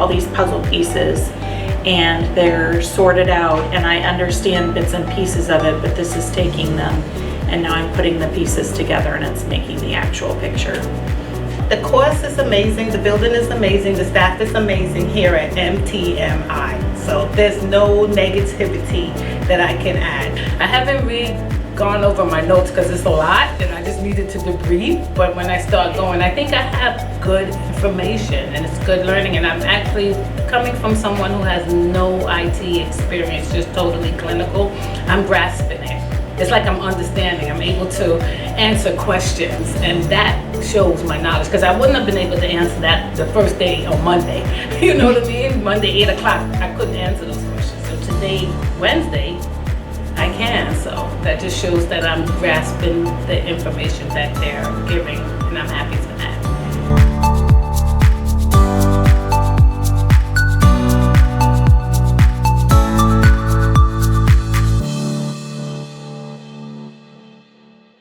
all these puzzle pieces and they're sorted out and I understand bits and pieces of it, but this is taking them and now I'm putting the pieces together and it's making the actual picture. The course is amazing, the building is amazing, the staff is amazing here at MTMI. So there's no negativity that I can add. I haven't really gone over my notes because it's a lot and I just needed to debrief, but when I start going, I think I have good information and it's good learning, and I'm actually coming from someone who has no IT experience, just totally clinical. I'm grasping it. It's like I'm understanding, I'm able to answer questions, and that shows my knowledge, because I wouldn't have been able to answer that the first day on Monday. You know what I mean? Monday, 8 o'clock, I couldn't answer those questions. So today, Wednesday, I can. So that just shows that I'm grasping the information that they're giving, and I'm happy